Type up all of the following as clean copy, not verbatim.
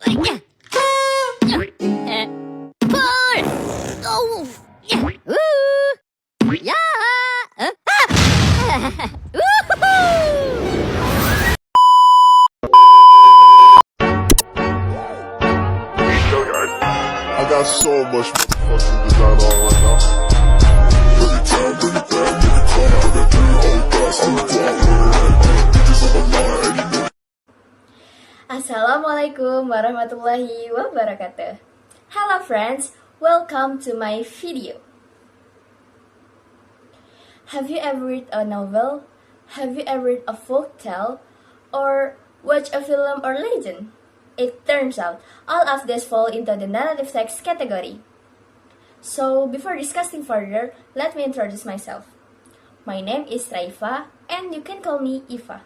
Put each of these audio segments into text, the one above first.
Pull! Oh! Yeah! I got so much motherfucking design on right now. Every time, bring it back, nigga, come out that thing, hold fast, I'm a block, bitches on my line, Assalamualaikum warahmatullahi wabarakatuh. Hello friends, welcome to my video. Have you ever read a novel? Have you ever read a folk tale? Or watch a film or legend? It turns out all of this fall into the narrative text category. So before discussing further, let me introduce myself. My name is Raifa and you can call me Iva.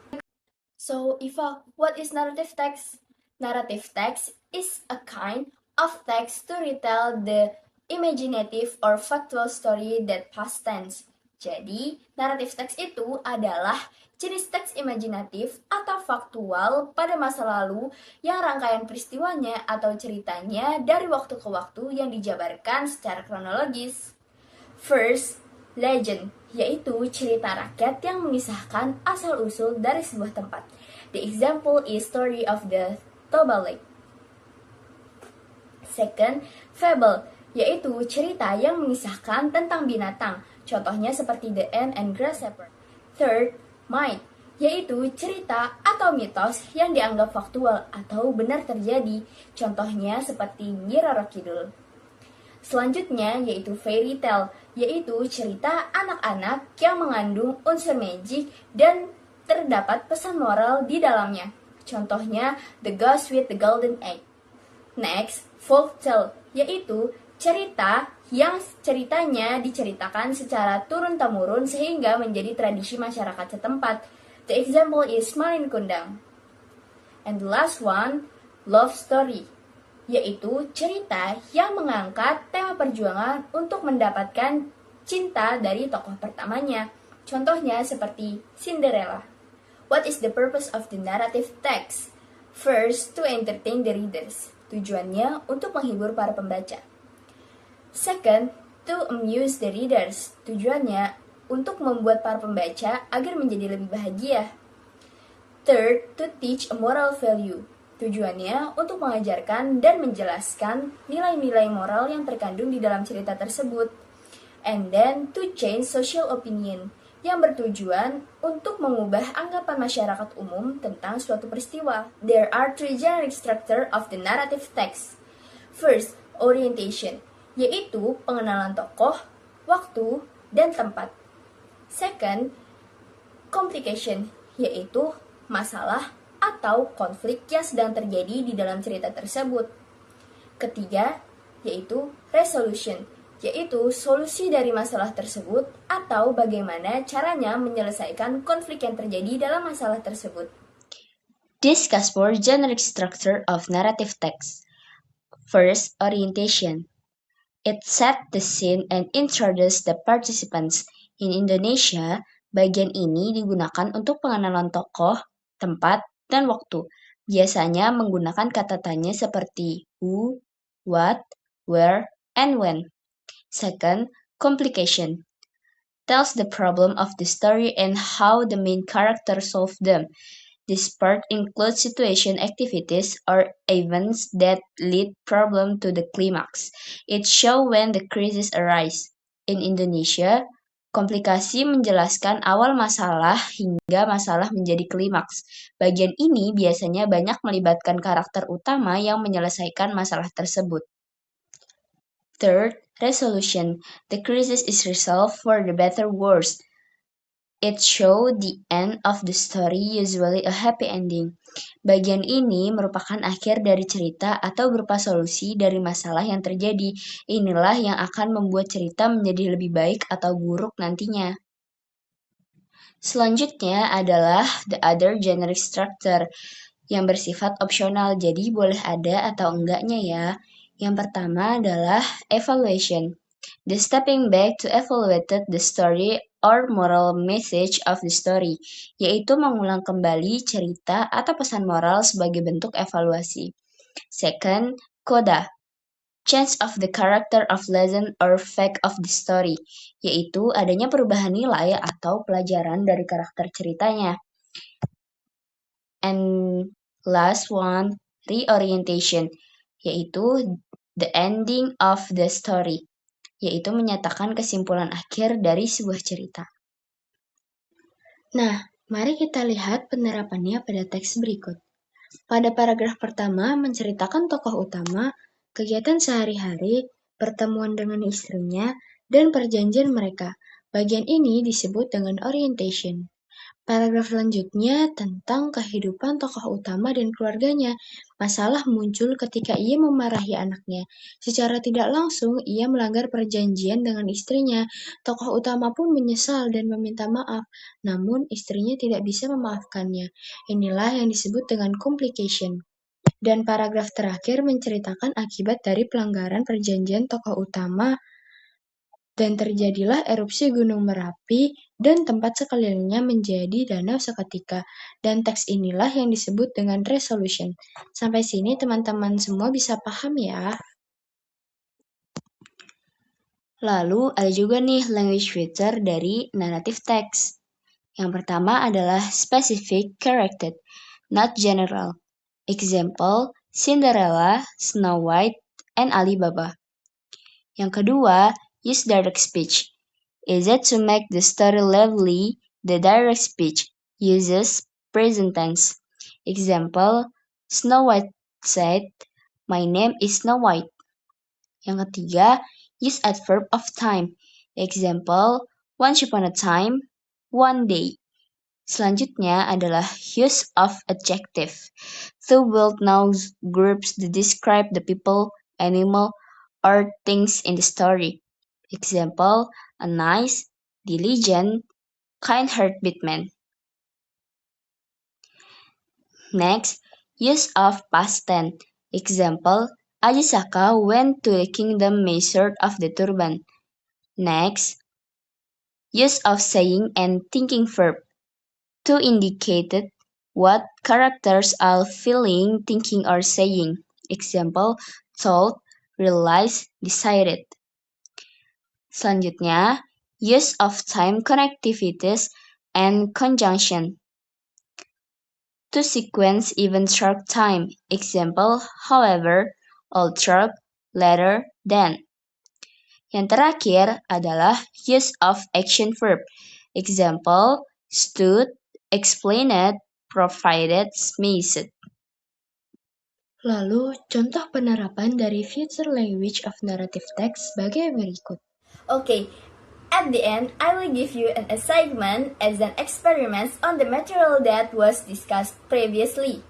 So Iva, what is narrative text? Narrative text is a kind of text to retell the imaginative or factual story that past tense. Jadi, narrative text itu adalah jenis teks imajinatif atau faktual pada masa lalu yang rangkaian peristiwanya atau ceritanya dari waktu ke waktu yang dijabarkan secara kronologis. First, legend, yaitu cerita rakyat yang mengisahkan asal-usul dari sebuah tempat. The example is story of the Toba Lake. Second, fable, yaitu cerita yang mengisahkan tentang binatang. Contohnya seperti The Ant and Grasshopper. Third, myth, yaitu cerita atau mitos yang dianggap faktual atau benar terjadi. Contohnya seperti Nyi Roro Kidul. Selanjutnya yaitu fairy tale, yaitu cerita anak-anak yang mengandung unsur magic dan terdapat pesan moral di dalamnya. Contohnya The Ghost with the Golden Egg. Next, folk tale, yaitu cerita yang ceritanya diceritakan secara turun-temurun sehingga menjadi tradisi masyarakat setempat. The example is Malin Kundang. And the last one, love story, yaitu cerita yang mengangkat tema perjuangan untuk mendapatkan cinta dari tokoh pertamanya. Contohnya seperti Cinderella. What is the purpose of the narrative text? First, to entertain the readers. Tujuannya untuk menghibur para pembaca. Second, to amuse the readers. Tujuannya untuk membuat para pembaca agar menjadi lebih bahagia. Third, to teach a moral value. Tujuannya untuk mengajarkan dan menjelaskan nilai-nilai moral yang terkandung di dalam cerita tersebut. And then, to change social opinion, yang bertujuan untuk mengubah anggapan masyarakat umum tentang suatu peristiwa. There are three generic structure of the narrative text. First, orientation, yaitu pengenalan tokoh, waktu, dan tempat. Second, complication, yaitu masalah atau konflik yang sedang terjadi di dalam cerita tersebut. Ketiga, yaitu resolution, yaitu solusi dari masalah tersebut atau bagaimana caranya menyelesaikan konflik yang terjadi dalam masalah tersebut. Discuss more generic structure of narrative text. First, orientation. It set the scene and introduce the participants. In Indonesia, bagian ini digunakan untuk pengenalan tokoh, tempat, dan waktu. Biasanya menggunakan kata tanya seperti who, what, where, and when. Second, complication. Tells the problem of the story and how the main character solve them. This part includes situation activities or events that lead problem to the climax. It shows when the crisis arise. In Indonesia, komplikasi menjelaskan awal masalah hingga masalah menjadi klimaks. Bagian ini biasanya banyak melibatkan karakter utama yang menyelesaikan masalah tersebut. Third, resolution. The crisis is resolved for the better worse. It shows the end of the story, usually a happy ending. Bagian ini merupakan akhir dari cerita atau berupa solusi dari masalah yang terjadi. Inilah yang akan membuat cerita menjadi lebih baik atau buruk nantinya. Selanjutnya adalah the other generic structure yang bersifat opsional, jadi boleh ada atau enggaknya ya. Yang pertama adalah evaluation. The stepping back to evaluate the story or moral message of the story, yaitu mengulang kembali cerita atau pesan moral sebagai bentuk evaluasi. Second, coda, change of the character of lesson or fact of the story, yaitu adanya perubahan nilai atau pelajaran dari karakter ceritanya. And last one, reorientation, yaitu the ending of the story, yaitu menyatakan kesimpulan akhir dari sebuah cerita. Nah, mari kita lihat penerapannya pada teks berikut. Pada paragraf pertama menceritakan tokoh utama, kegiatan sehari-hari, pertemuan dengan istrinya, dan perjanjian mereka. Bagian ini disebut dengan orientation. Paragraf selanjutnya tentang kehidupan tokoh utama dan keluarganya. Masalah muncul ketika ia memarahi anaknya. Secara tidak langsung, ia melanggar perjanjian dengan istrinya. Tokoh utama pun menyesal dan meminta maaf, namun istrinya tidak bisa memaafkannya. Inilah yang disebut dengan complication. Dan paragraf terakhir menceritakan akibat dari pelanggaran perjanjian tokoh utama, dan terjadilah erupsi Gunung Merapi dan tempat sekelilingnya menjadi danau seketika. Dan teks inilah yang disebut dengan resolution. Sampai sini teman-teman semua bisa paham ya? Lalu ada juga nih language feature dari narrative text. Yang pertama adalah specific character, not general. Example, Cinderella, Snow White, and Alibaba. Yang kedua, use direct speech. Is it to make the story lively? The direct speech uses present tense. Example, Snow White said, "My name is Snow White." Yang ketiga, use adverb of time. Example, once upon a time, one day. Selanjutnya adalah use of adjective. To build noun groups to describe the people, animal, or things in the story. Example, a nice, diligent, kind-hearted man. Next, use of past tense. Example, Ajisaka went to the kingdom measured of the turban. Next, use of saying and thinking verb. To indicate what characters are feeling, thinking, or saying. Example, thought, realized, decided. Selanjutnya, use of time connectivities and conjunction. To sequence even short time. Example, however, although, later, then. Yang terakhir adalah use of action verb. Example, stood, explained, provided, missed. Lalu, contoh penerapan dari future language of narrative text sebagai berikut. Okay, at the end, I will give you an assignment as an experiment on the material that was discussed previously.